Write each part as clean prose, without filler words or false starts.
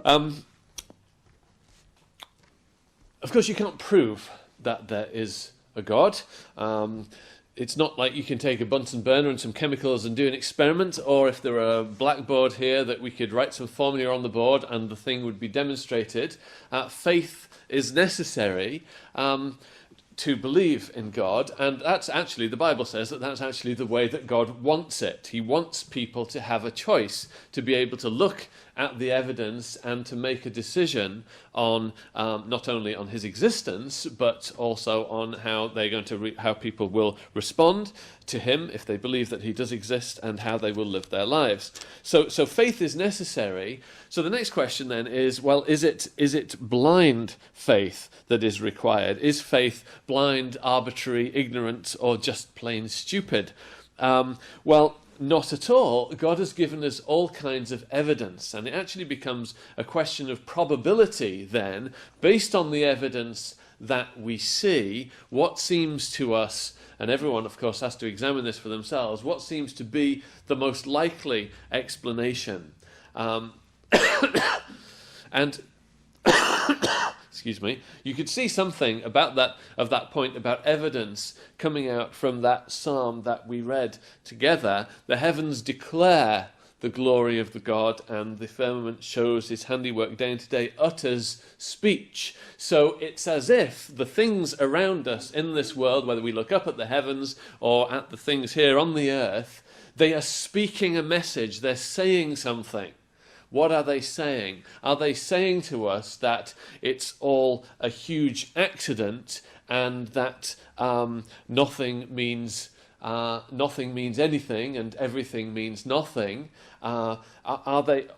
Of course, you can't prove that there is a God. It's not like you can take a Bunsen burner and some chemicals and do an experiment, or if there were a blackboard here that we could write some formula on the board and the thing would be demonstrated. Faith is necessary to believe in God, and that's actually, the Bible says that that's actually the way that God wants it. He wants people to have a choice, to be able to look at the evidence and to make a decision on not only on his existence, but also on how they're going to how people will respond to him if they believe that he does exist, and how they will live their lives. So faith is necessary. So the next question then is, well, is it blind faith that is required? Is faith blind, arbitrary, ignorant, or just plain stupid? Well, not at all. God has given us all kinds of evidence, and it actually becomes a question of probability then, based on the evidence that we see, what seems to us, and everyone of course has to examine this for themselves, what seems to be the most likely explanation. And excuse me, you could see something about that point about evidence coming out from that psalm that we read together. The heavens declare the glory of the God, and the firmament shows his handiwork. Day into day utters speech. So it's as if the things around us in this world, whether we look up at the heavens or at the things here on the earth, they are speaking a message. They're saying something. What are they saying? Are they saying to us that it's all a huge accident, and that nothing means anything and everything means nothing? Are they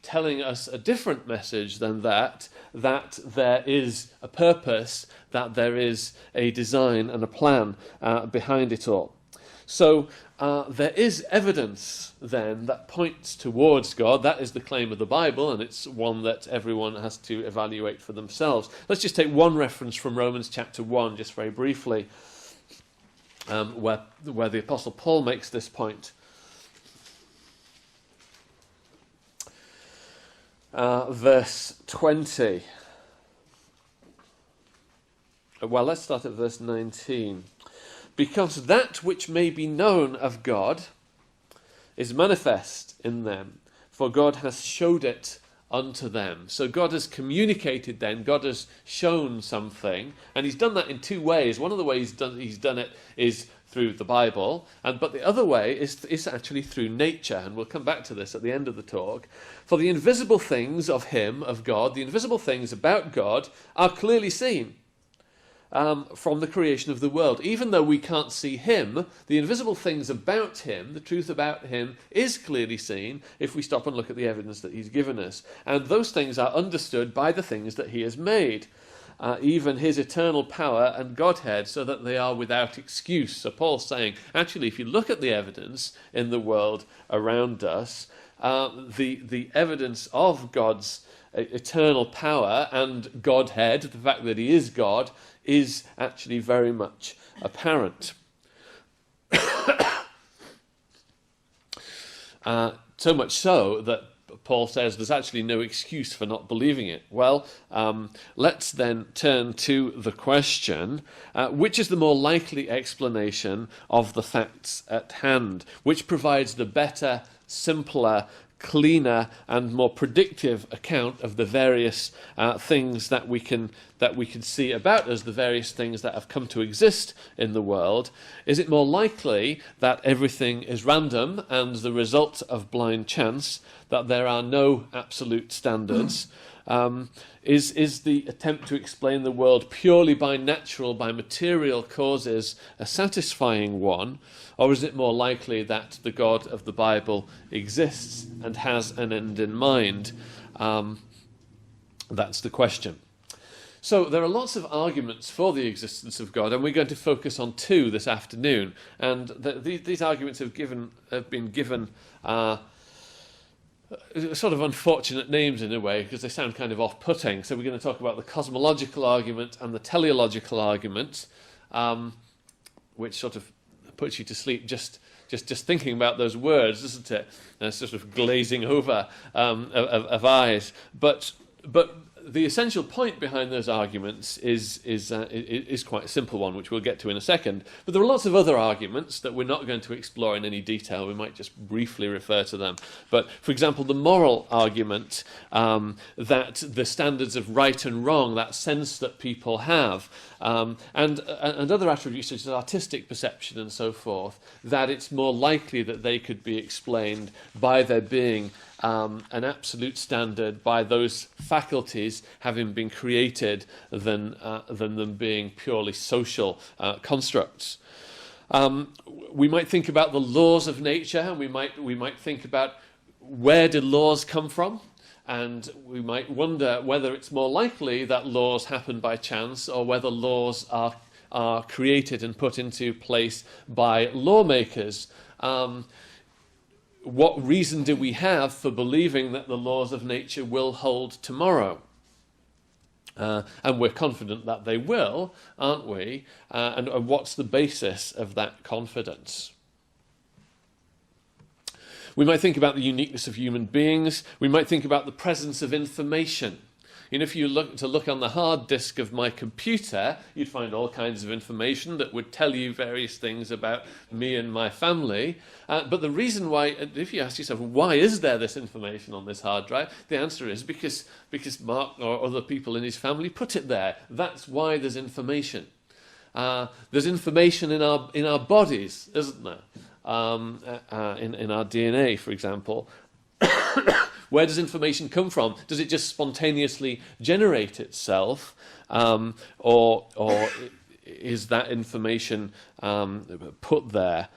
telling us a different message than that? That there is a purpose, that there is a design and a plan behind it all. So there is evidence then that points towards God. That is the claim of the Bible, and it's one that everyone has to evaluate for themselves. Let's just take one reference from Romans chapter 1, just very briefly, where the Apostle Paul makes this point. Verse 20. Well, let's start at verse 19. Because that which may be known of God is manifest in them, for God has showed it unto them. So God has communicated then, God has shown something, and he's done that in two ways. One of the ways he's done it is through the Bible, but the other way is actually through nature, and we'll come back to this at the end of the talk. For the invisible things of him, of God, the invisible things about God, are clearly seen from the creation of the world. Even though we can't see him, the invisible things about him, the truth about him, is clearly seen if we stop and look at the evidence that he's given us. And those things are understood by the things that he has made, even his eternal power and Godhead, so that they are without excuse. So Paul's saying, actually, if you look at the evidence in the world around us, the evidence of God's eternal power and Godhead, the fact that he is God, is actually very much apparent. So much so that Paul says there's actually no excuse for not believing it. Well, let's then turn to the question, which is the more likely explanation of the facts at hand? Which provides the better, simpler, cleaner and more predictive account of the various things that we can see about us, the various things that have come to exist in the world? Is it more likely that everything is random and the result of blind chance, that there are no absolute standards? Is the attempt to explain the world purely by natural, by material causes a satisfying one? Or is it more likely that the God of the Bible exists and has an end in mind? That's the question. So there are lots of arguments for the existence of God, and we're going to focus on two this afternoon. And these arguments have been given sort of unfortunate names in a way, because they sound kind of off-putting. So we're going to talk about the cosmological argument and the teleological argument, which sort of puts you to sleep just just thinking about those words, isn't it? Sort of glazing over of eyes. But the essential point behind those arguments is quite a simple one, which we'll get to in a second. But there are lots of other arguments that we're not going to explore in any detail. We might just briefly refer to them. But, for example, the moral argument that the standards of right and wrong, that sense that people have, and other attributes such as artistic perception and so forth, that it's more likely that they could be explained by there being an absolute standard, by those faculties having been created, than them being purely social constructs. We might think about the laws of nature, and we might think about where did laws come from, and we might wonder whether it's more likely that laws happen by chance or whether laws are created and put into place by lawmakers. What reason do we have for believing that the laws of nature will hold tomorrow? And we're confident that they will, aren't we? And what's the basis of that confidence? We might think about the uniqueness of human beings. We might think about the presence of information. If you look on the hard disk of my computer, you'd find all kinds of information that would tell you various things about me and my family. But the reason why, if you ask yourself, why is there this information on this hard drive? The answer is because Mark or other people in his family put it there. That's why there's information. There's information in our bodies, isn't there? In our DNA, for example. Where does information come from? Does it just spontaneously generate itself, or is that information put there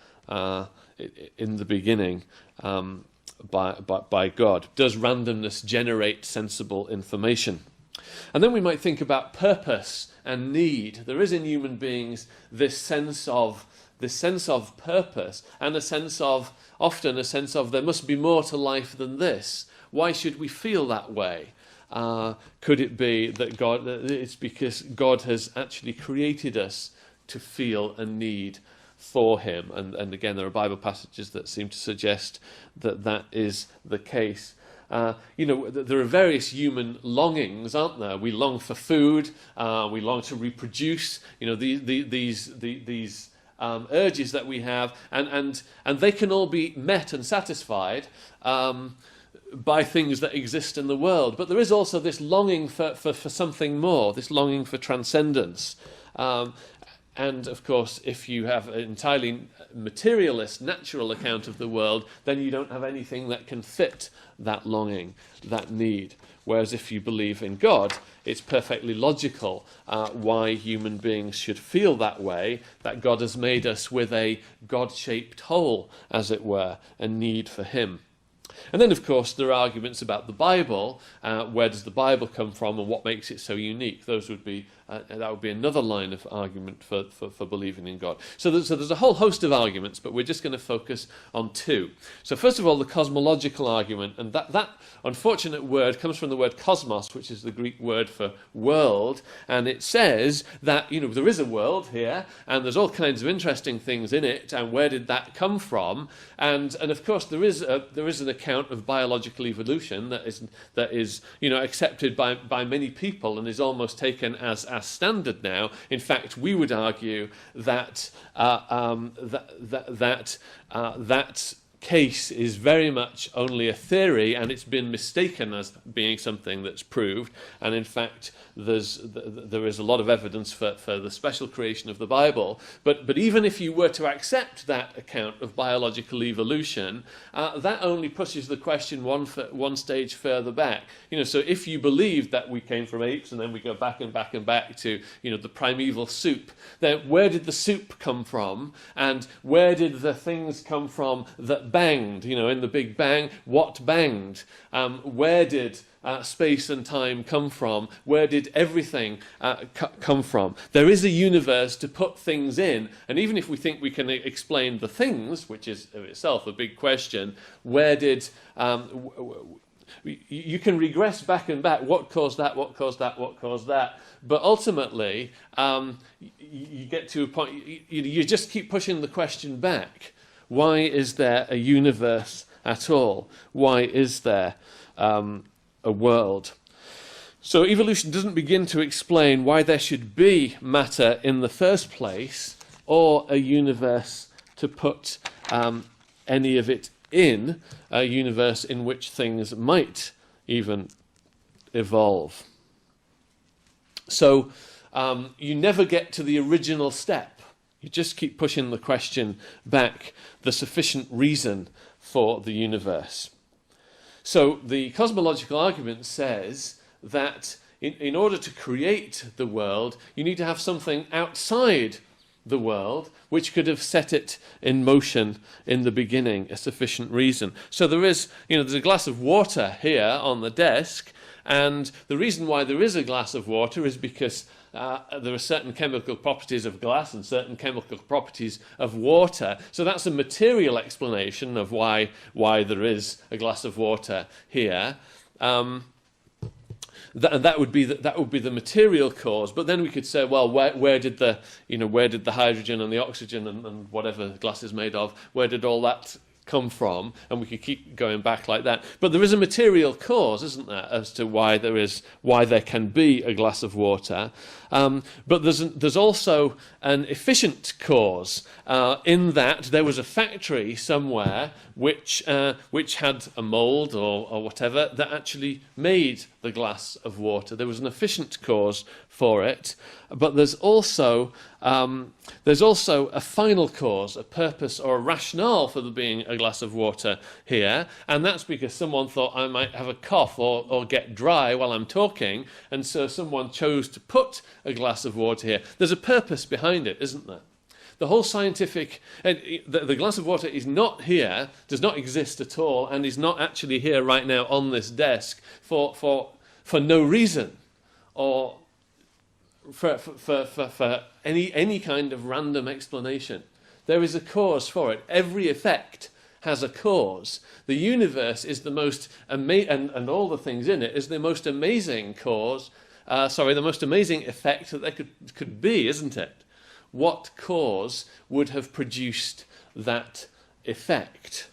in the beginning by God? Does randomness generate sensible information? And then we might think about purpose and need. There is in human beings this sense of purpose, and often a sense of there must be more to life than this. Why should we feel that way? Could it be that it's because God has actually created us to feel a need for him? And again, there are Bible passages that seem to suggest that is the case. There are various human longings, aren't there? We long for food. We long to reproduce. These urges that we have, and they can all be met and satisfied by things that exist in the world. But there is also this longing for something more, this longing for transcendence. And of course, if you have an entirely materialist, natural account of the world, then you don't have anything that can fit that longing, that need. Whereas if you believe in God, it's perfectly logical why human beings should feel that way, that God has made us with a God-shaped hole, as it were, a need for him. And then, of course, there are arguments about the Bible. Where does the Bible come from, and what makes it so unique? That would be another line of argument for believing in God. So there's a whole host of arguments, but we're just going to focus on two. So first of all, the cosmological argument, and that unfortunate word comes from the word cosmos, which is the Greek word for world, and it says that there is a world here, and there's all kinds of interesting things in it, and where did that come from? And of course there is an account of biological evolution that is accepted by many people and is almost taken as standard now. In fact, we would argue that that case is very much only a theory, and it's been mistaken as being something that's proved. And in fact, there is a lot of evidence for the special creation of the Bible. But even if you were to accept that account of biological evolution, that only pushes the question one stage further back. So if you believe that we came from apes and then we go back and back and back to the primeval soup, then where did the soup come from, and where did the things come from that banged? In the Big Bang, what banged? Where did space and time come from? Where did everything come from? There is a universe to put things in, and even if we think we can explain the things, which is of itself a big question, where did you can regress back and back? What caused that? What caused that? What caused that? But ultimately, you get to a point. You just keep pushing the question back. Why is there a universe at all? Why is there a world? So evolution doesn't begin to explain why there should be matter in the first place, or a universe to put any of it in, a universe in which things might even evolve. So you never get to the original step. You just keep pushing the question back, the sufficient reason for the universe. So the cosmological argument says that in order to create the world, you need to have something outside the world which could have set it in motion in the beginning, a sufficient reason. So there's a glass of water here on the desk, and the reason why there is a glass of water is because there are certain chemical properties of glass and certain chemical properties of water. So that's a material explanation of why there is a glass of water here. That would be the material cause. But then we could say, well, where did the hydrogen and the oxygen and whatever the glass is made of, where did all that come from? And we could keep going back like that. But there is a material cause, isn't there, as to why there can be a glass of water. But there's also an efficient cause in that there was a factory somewhere which had a mould or whatever that actually made the glass of water. There was an efficient cause for it, but there's also a final cause, a purpose or a rationale for there being a glass of water here, and that's because someone thought I might have a cough or get dry while I'm talking, and so someone chose to put a glass of water here. There's a purpose behind it, isn't there? The whole scientific... The glass of water is not here, does not exist at all, and is not actually here right now on this desk for no reason, or for any kind of random explanation. There is a cause for it. Every effect has a cause. The universe is the most and all the things in it is the most amazing cause. The most amazing effect that there could be, isn't it? What cause would have produced that effect?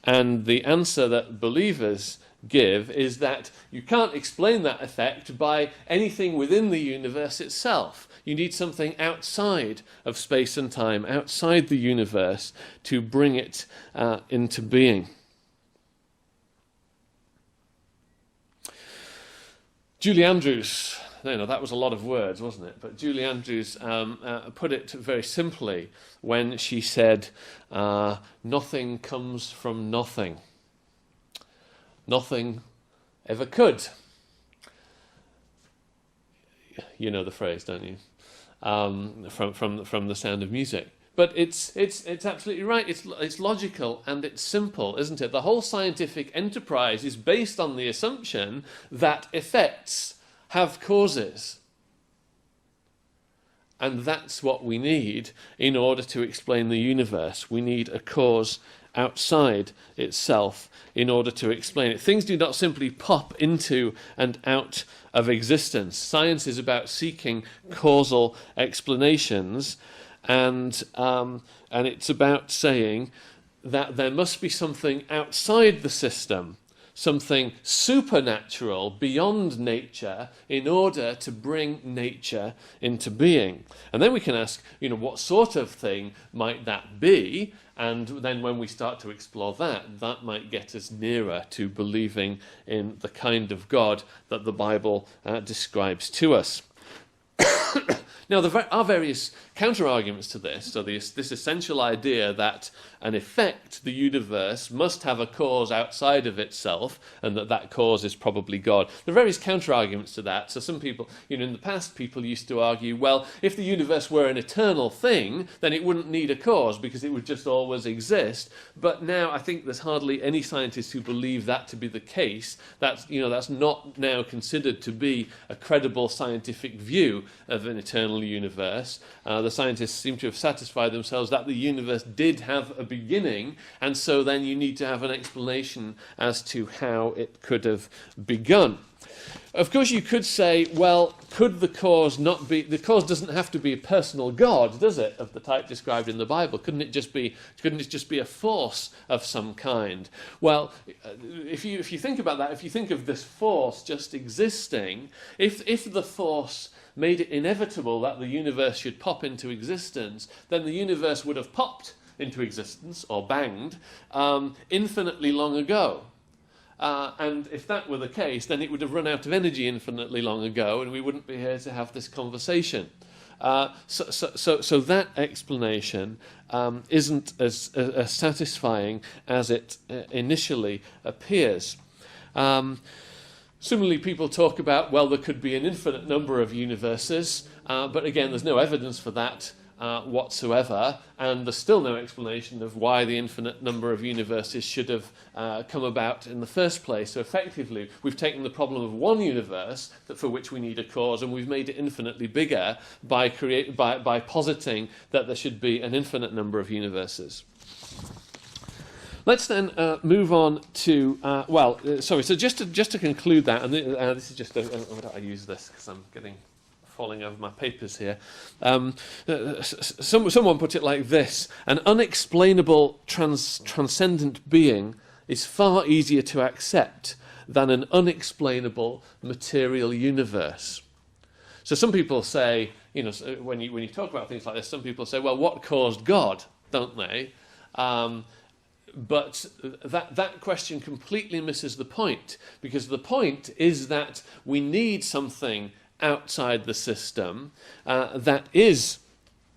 And the answer that believers give is that you can't explain that effect by anything within the universe itself. You need something outside of space and time, outside the universe, to bring it into being. Julie Andrews, that was a lot of words, wasn't it? But Julie Andrews put it very simply when she said, nothing comes from nothing. Nothing ever could. You know the phrase, don't you? From The Sound of Music. But it's absolutely right. It's logical and it's simple, isn't it? The whole scientific enterprise is based on the assumption that effects have causes. And that's what we need in order to explain the universe. We need a cause outside itself in order to explain it. Things do not simply pop into and out of existence. Science is about seeking causal explanations, and it's about saying that there must be something outside the system, something supernatural beyond nature, in order to bring nature into being. And then we can ask, what sort of thing might that be? And then when we start to explore that might get us nearer to believing in the kind of God that the Bible describes to us. Now, there are various counter-arguments to this. So this essential idea that an effect, the universe, must have a cause outside of itself, and that cause is probably God. There are various counter-arguments to that. So some people, in the past, people used to argue, well, if the universe were an eternal thing, then it wouldn't need a cause because it would just always exist. But now I think there's hardly any scientists who believe that to be the case. That's not now considered to be a credible scientific view of an eternal eternal universe. The scientists seem to have satisfied themselves that the universe did have a beginning, and so then you need to have an explanation as to how it could have begun. Of course, you could say, well, could the cause not be... The cause doesn't have to be a personal God, does it, of the type described in the Bible? Couldn't it just be a force of some kind? Well, if you think about that, if you think of this force just existing, if the force made it inevitable that the universe should pop into existence, then the universe would have popped into existence, or banged, infinitely long ago. And if that were the case, then it would have run out of energy infinitely long ago, and we wouldn't be here to have this conversation. So that explanation isn't as satisfying as it initially appears. Similarly, people talk about, well, there could be an infinite number of universes, but again, there's no evidence for that whatsoever, and there's still no explanation of why the infinite number of universes should have come about in the first place. So effectively, we've taken the problem of one universe for which we need a cause, and we've made it infinitely bigger by positing that there should be an infinite number of universes. Let's then move on to, so just to conclude that, and this is just, why don't I use this, because I'm falling over my papers here. Someone put it like this: an unexplainable transcendent being is far easier to accept than an unexplainable material universe. So some people say, when you talk about things like this, some people say, well, what caused God, don't they? But that question completely misses the point, because the point is that we need something outside the system that is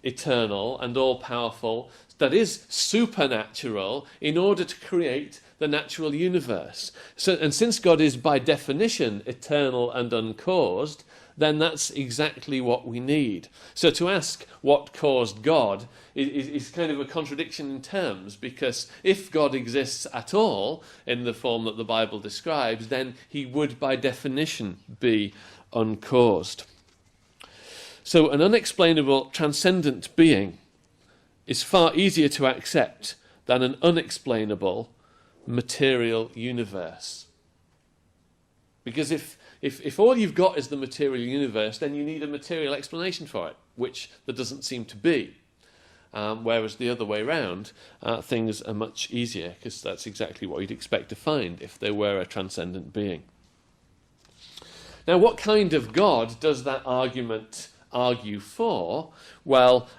eternal and all-powerful, that is supernatural, in order to create the natural universe. And since God is by definition eternal and uncaused, then that's exactly what we need. So to ask what caused God is kind of a contradiction in terms, because if God exists at all in the form that the Bible describes, then he would by definition be uncaused. So an unexplainable transcendent being is far easier to accept than an unexplainable material universe. Because if all you've got is the material universe, then you need a material explanation for it, which there doesn't seem to be. Whereas the other way round, things are much easier, because that's exactly what you'd expect to find if there were a transcendent being. Now, what kind of God does that argument argue for? Well,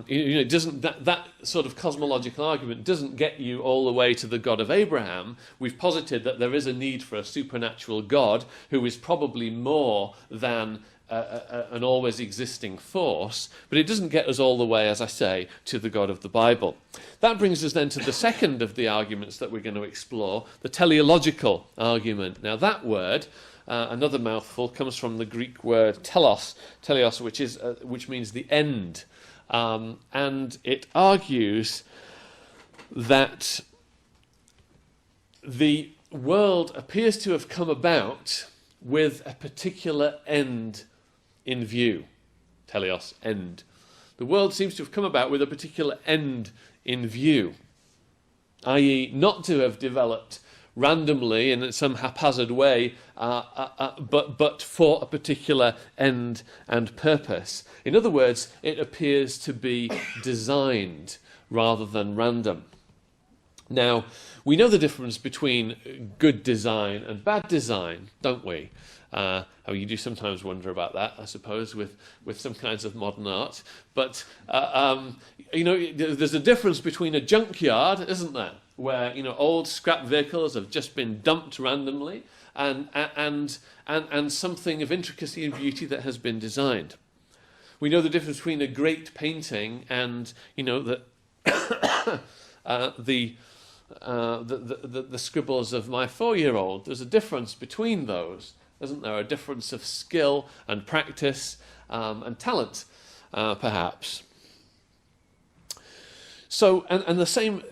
it doesn't. That sort of cosmological argument doesn't get you all the way to the God of Abraham. We've posited that there is a need for a supernatural God who is probably more than an always existing force, but it doesn't get us all the way, as I say, to the God of the Bible. That brings us then to the second of the arguments that we're going to explore, the teleological argument. Now, that word, another mouthful, comes from the Greek word telos, which means the end, and it argues that the world appears to have come about with a particular end in view. Teleos, end. The world seems to have come about with a particular end in view, i.e. not to have developed randomly in some haphazard way, but for a particular end and purpose. In other words, it appears to be designed rather than random. Now, we know the difference between good design and bad design, don't we? You do sometimes wonder about that, I suppose, with some kinds of modern art. But, there's a difference between a junkyard, isn't there? Where, old scrap vehicles have just been dumped randomly, and something of intricacy and beauty that has been designed. We know the difference between a great painting and, the scribbles of my 4-year-old. There's a difference between those, isn't there? A difference of skill and practice and talent, perhaps. So, and the same,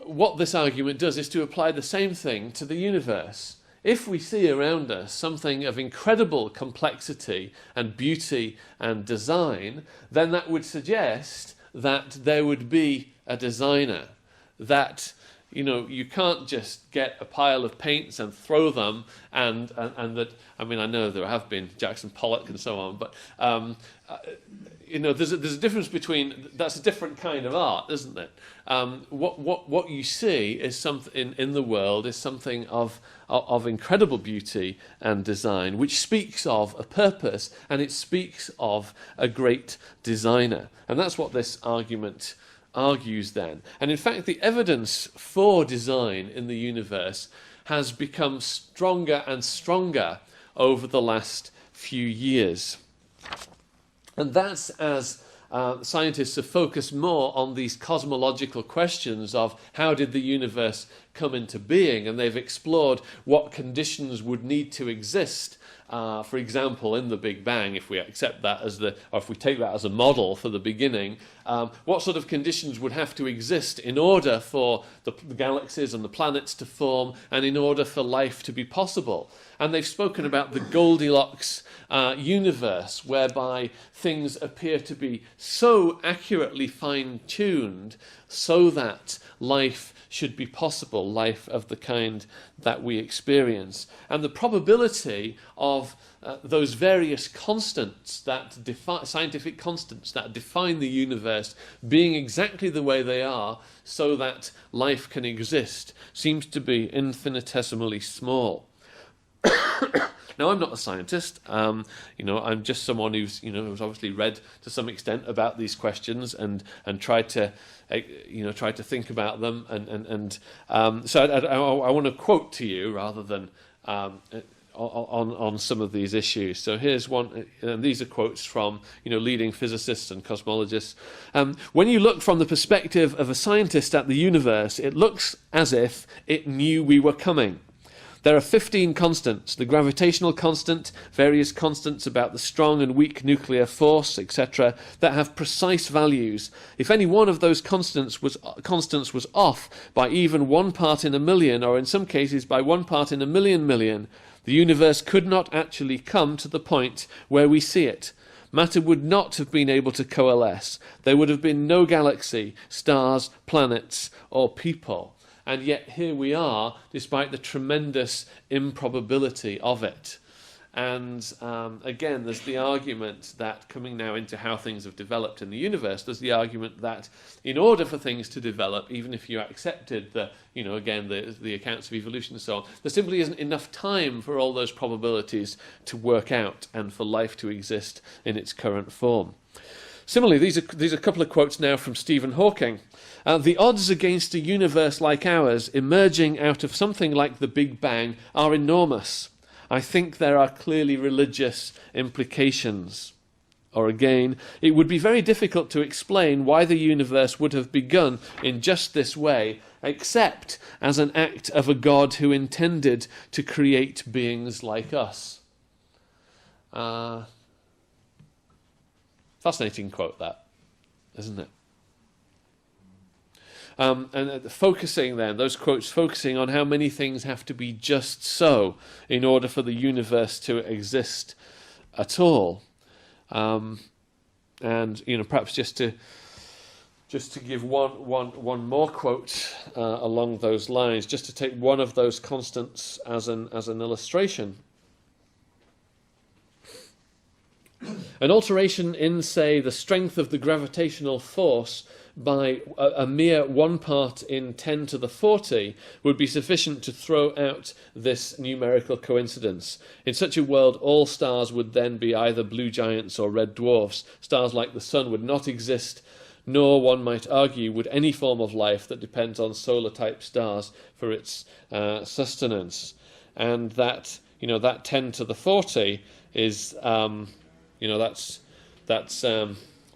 what this argument does is to apply the same thing to the universe. if we see around us something of incredible complexity and beauty and design, then that would suggest that there would be a designer. That, you can't just get a pile of paints and throw them, and that, I mean, I know there have been Jackson Pollock and so on, but there's a difference between, that's a different kind of art, isn't it? What you see is something in the world is something of incredible beauty and design, which speaks of a purpose, and it speaks of a great designer. And that's what this argument argues then. And in fact, the evidence for design in the universe has become stronger and stronger over the last few years. And that's as scientists have focused more on these cosmological questions of how did the universe come into being, and they've explored what conditions would need to exist. For example, in the Big Bang, if we accept that or if we take that as a model for the beginning, what sort of conditions would have to exist in order for the galaxies and the planets to form, and in order for life to be possible? And they've spoken about the Goldilocks universe, whereby things appear to be so accurately fine-tuned so that life should be possible, life of the kind that we experience. And the probability of those various constants that scientific constants that define the universe being exactly the way they are so that life can exist seems to be infinitesimally small. Now, I'm not a scientist. I'm just someone who's obviously read to some extent about these questions and tried to think about them. So I want to quote to you rather than on some of these issues. So here's one. These are quotes from leading physicists and cosmologists. When you look from the perspective of a scientist at the universe, it looks as if it knew we were coming. There are 15 constants: the gravitational constant, various constants about the strong and weak nuclear force, etc., that have precise values. If any one of those constants was off by even 1 part in a million, or in some cases by 1 part in a million, the universe could not actually come to the point where we see it. Matter would not have been able to coalesce. There would have been no galaxy, stars, planets, or people. And yet here we are, despite the tremendous improbability of it. And again, there's the argument that, coming now into how things have developed in the universe, there's the argument that in order for things to develop, even if you accepted the accounts of evolution and so on, there simply isn't enough time for all those probabilities to work out and for life to exist in its current form. Similarly, these are a couple of quotes now from Stephen Hawking. The odds against a universe like ours emerging out of something like the Big Bang are enormous. I think there are clearly religious implications. Or again, it would be very difficult to explain why the universe would have begun in just this way, except as an act of a God who intended to create beings like us. Fascinating quote, that, isn't it? And focusing then, those quotes focusing on how many things have to be just so in order for the universe to exist at all. And perhaps just to give one more quote along those lines, just to take one of those constants as an illustration. An alteration in, say, the strength of the gravitational force by a mere 1 part in 10 to the 40 would be sufficient to throw out this numerical coincidence. In such a world, all stars would then be either blue giants or red dwarfs. Stars like the sun would not exist, nor, one might argue, would any form of life that depends on solar-type stars for its sustenance. And that 10 to the 40 is... that's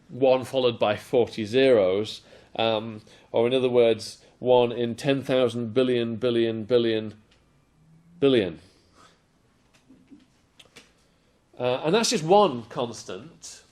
1 followed by 40 zeros, or in other words, 1 in 10,000 billion. And that's just one constant.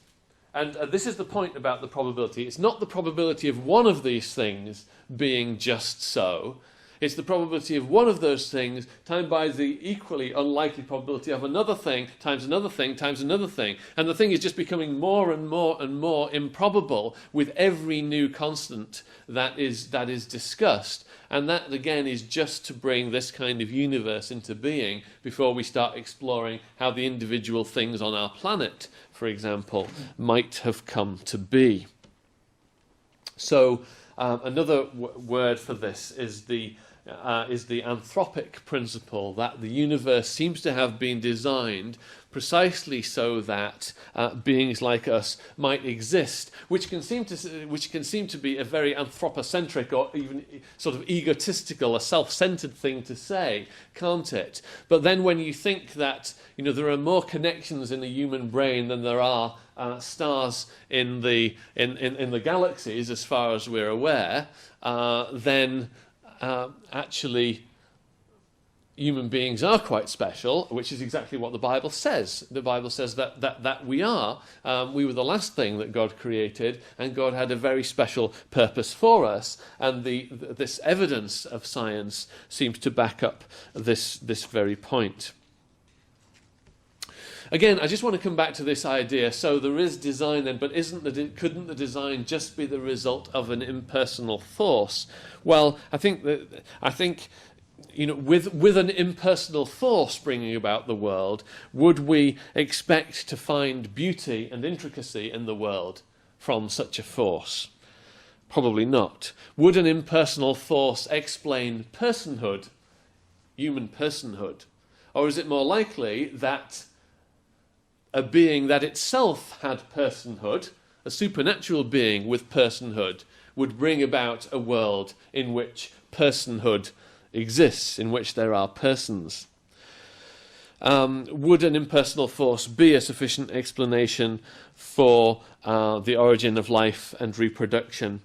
And this is the point about the probability. It's not the probability of one of these things being just so. It's the probability of one of those things times by the equally unlikely probability of another thing times another thing times another thing. And the thing is just becoming more and more and more improbable with every new constant that is discussed. And that, again, is just to bring this kind of universe into being before we start exploring how the individual things on our planet, for example, might have come to be. So another word for this is the anthropic principle, that the universe seems to have been designed precisely so that beings like us might exist, which can seem to be a very anthropocentric or even sort of egotistical, a self-centered thing to say, can't it? But then when you think that there are more connections in the human brain than there are stars in the galaxies, as far as we're aware, then actually human beings are quite special, which is exactly what the Bible says. The Bible says that we are. We were the last thing that God created, and God had a very special purpose for us. And this evidence of science seems to back up this very point. Again, I just want to come back to this idea. So there is design then, but couldn't the design just be the result of an impersonal force? Well, I think with an impersonal force bringing about the world, would we expect to find beauty and intricacy in the world from such a force? Probably not. Would an impersonal force explain personhood, human personhood? Or is it more likely that a being that itself had personhood, a supernatural being with personhood, would bring about a world in which personhood exists, in which there are persons? Would an impersonal force be a sufficient explanation for the origin of life and reproduction?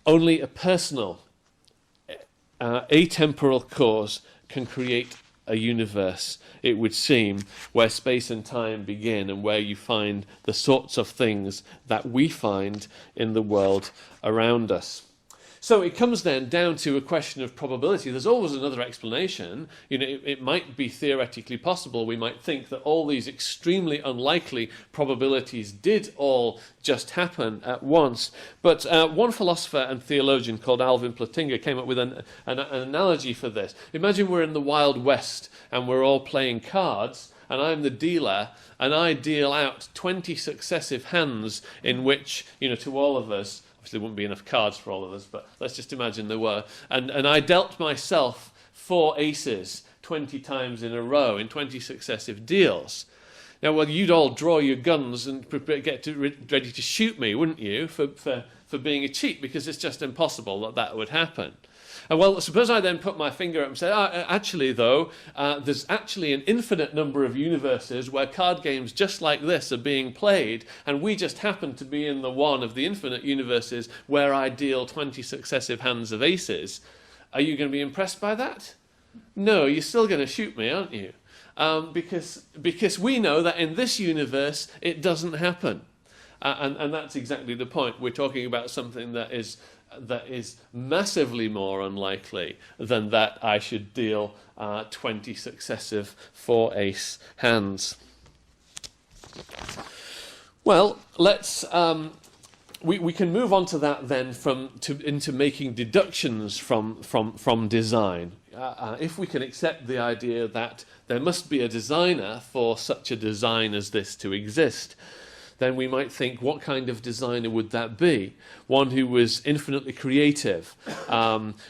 Only a personal, atemporal cause can create a universe, it would seem, where space and time begin and where you find the sorts of things that we find in the world around us. So it comes then down to a question of probability. There's always another explanation. It might be theoretically possible. We might think that all these extremely unlikely probabilities did all just happen at once. But one philosopher and theologian called Alvin Plantinga came up with an analogy for this. Imagine we're in the Wild West and we're all playing cards, and I'm the dealer, and I deal out 20 successive hands in which, to all of us, obviously there wouldn't be enough cards for all of us, but let's just imagine there were. And I dealt myself 4 aces 20 times in a row in 20 successive deals. Now, well, you'd all draw your guns and get ready to shoot me, wouldn't you, for being a cheat, because it's just impossible that would happen. And well, suppose I then put my finger up and say, actually, though, there's actually an infinite number of universes where card games just like this are being played, and we just happen to be in the one of the infinite universes where I deal 20 successive hands of aces. Are you going to be impressed by that? No, you're still going to shoot me, aren't you? Because we know that in this universe it doesn't happen. And that's exactly the point. We're talking about something that is massively more unlikely than that I should deal 20 successive 4-ace hands. Well, let's we can move on to that then into making deductions from design. If we can accept the idea that there must be a designer for such a design as this to exist, then we might think, what kind of designer would that be? One who was infinitely creative,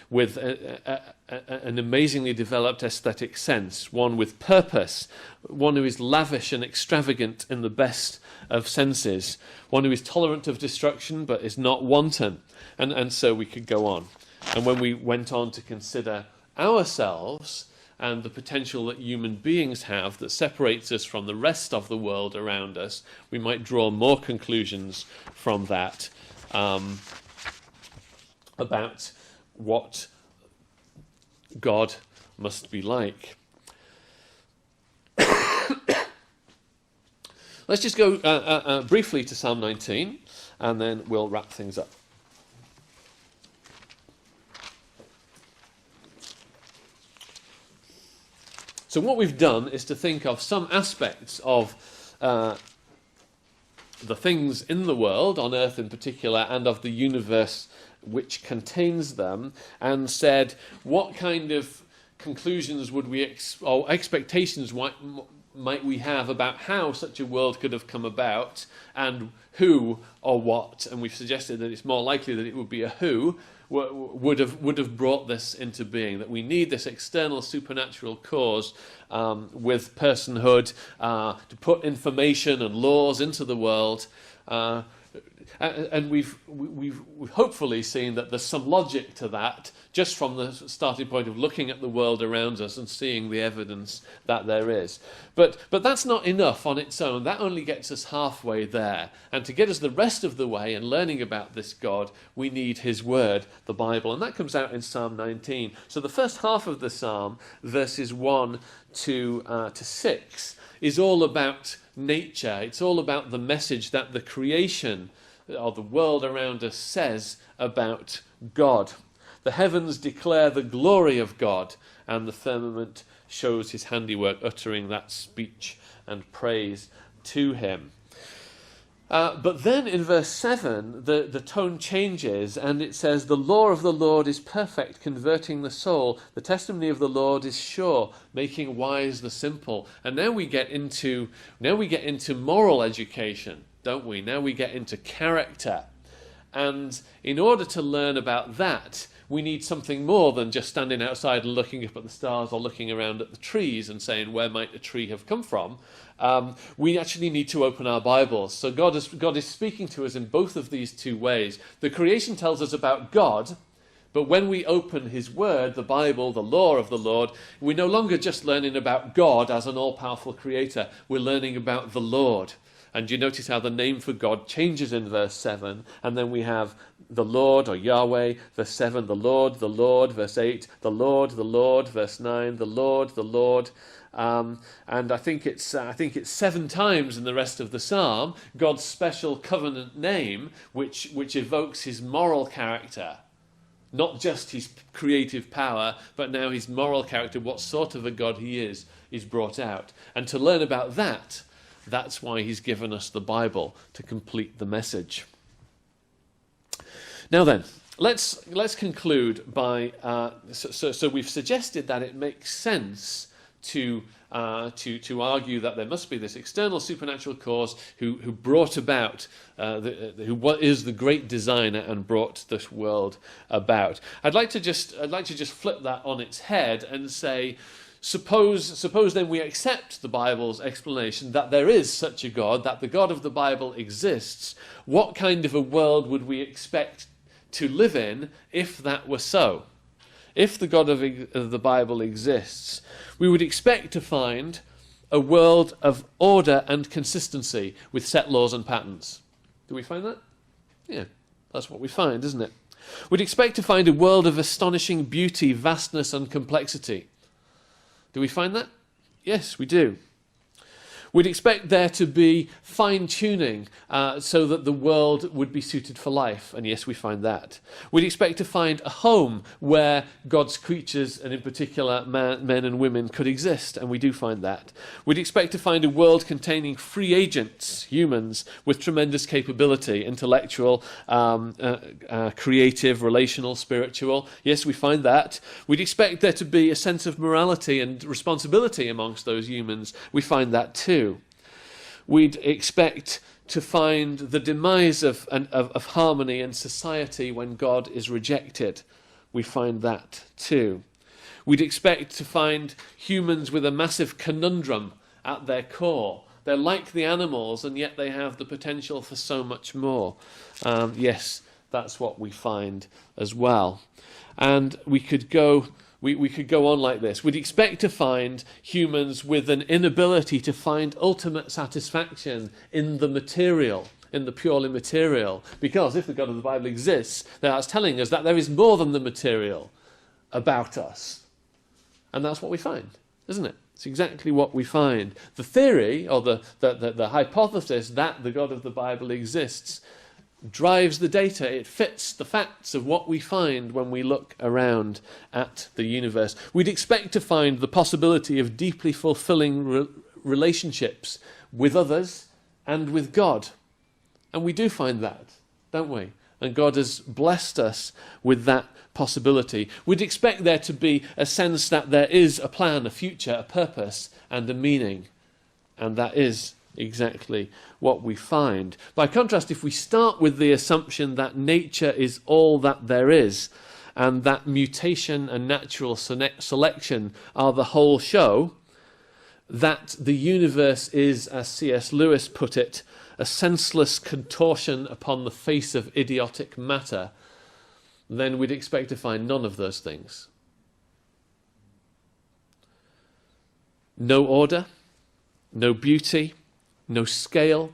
with an amazingly developed aesthetic sense, one with purpose, one who is lavish and extravagant in the best of senses, one who is tolerant of destruction but is not wanton, and so we could go on. And when we went on to consider ourselves and the potential that human beings have that separates us from the rest of the world around us, we might draw more conclusions from that about what God must be like. Let's just go briefly to Psalm 19, and then we'll wrap things up. So what we've done is to think of some aspects of the things in the world, on earth in particular, and of the universe which contains them, and said, what kind of conclusions would we, or expectations might we have about how such a world could have come about, and who or what, and we've suggested that it's more likely that it would be a who, would have brought this into being, that we need this external supernatural cause with personhood to put information and laws into the world, and we've hopefully seen that there's some logic to that just from the starting point of looking at the world around us and seeing the evidence that there is. But that's not enough on its own. That only gets us halfway there. And to get us the rest of the way in learning about this God, we need his word, the Bible. And that comes out in Psalm 19. So the first half of the psalm, verses 1 to 6, is all about nature. It's all about the message that the creation or the world around us says about God. The heavens declare the glory of God, and the firmament shows his handiwork, uttering that speech and praise to him. But then in verse 7, the tone changes, and it says, the law of the Lord is perfect, converting the soul. The testimony of the Lord is sure, making wise the simple. And now we get into moral education, don't we? Now we get into character. And in order to learn about that, we need something more than just standing outside and looking up at the stars or looking around at the trees and saying, where might a tree have come from? We actually need to open our Bibles. So God is speaking to us in both of these two ways. The creation tells us about God, but when we open his word, the Bible, the law of the Lord, we're no longer just learning about God as an all-powerful creator. We're learning about the Lord. And you notice how the name for God changes in verse 7, and then we have the Lord, or Yahweh, verse 7, the Lord, verse 8, the Lord, verse 9, the Lord, and I think it's 7 times in the rest of the psalm, God's special covenant name, which evokes his moral character. Not just his creative power, but now his moral character, what sort of a God he is brought out. And to learn about that, that's why he's given us the Bible, to complete the message. Now then, let's conclude by so we've suggested that it makes sense to argue that there must be this external supernatural cause who brought about who is the great designer and brought this world about. I'd like to just flip that on its head and say, Suppose then we accept the Bible's explanation that there is such a God, that the God of the Bible exists. What kind of a world would we expect to live in if that were so? If the God of the Bible exists, we would expect to find a world of order and consistency with set laws and patterns. Do we find that? Yeah, that's what we find, isn't it? We'd expect to find a world of astonishing beauty, vastness, and complexity. Do we find that? Yes, we do. We'd expect there to be fine-tuning so that the world would be suited for life, and yes, we find that. We'd expect to find a home where God's creatures, and in particular men and women, could exist, and we do find that. We'd expect to find a world containing free agents, humans, with tremendous capability, intellectual, creative, relational, spiritual. Yes, we find that. We'd expect there to be a sense of morality and responsibility amongst those humans. We find that too. We'd expect to find the demise of harmony in society when God is rejected. We find that too. We'd expect to find humans with a massive conundrum at their core. They're like the animals, and yet they have the potential for so much more. Yes, that's what we find as well. And we could go on like this. We'd expect to find humans with an inability to find ultimate satisfaction in the material, in the purely material. Because if the God of the Bible exists, that's telling us that there is more than the material about us. And that's what we find, isn't it? It's exactly what we find. The theory, or the hypothesis that the God of the Bible exists, drives the data. It fits the facts of what we find when we look around at the universe. We'd expect to find the possibility of deeply fulfilling relationships with others and with God. And we do find that, don't we? And God has blessed us with that possibility. We'd expect there to be a sense that there is a plan, a future, a purpose, and a meaning. And that is exactly what we find. By contrast, if we start with the assumption that nature is all that there is, and that mutation and natural selection are the whole show, that the universe is, as C.S. Lewis put it, a senseless contortion upon the face of idiotic matter, then we'd expect to find none of those things. No order, no beauty, no scale,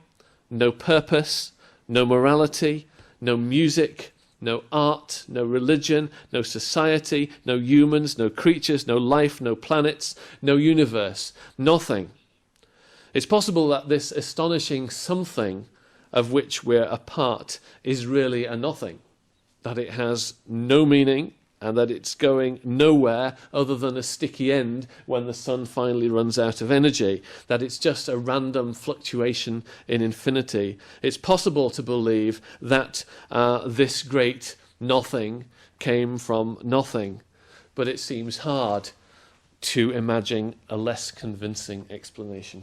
no purpose, no morality, no music, no art, no religion, no society, no humans, no creatures, no life, no planets, no universe, nothing. It's possible that this astonishing something of which we're a part is really a nothing, that it has no meaning and that it's going nowhere other than a sticky end when the sun finally runs out of energy, that it's just a random fluctuation in infinity. It's possible to believe that this great nothing came from nothing, but it seems hard to imagine a less convincing explanation.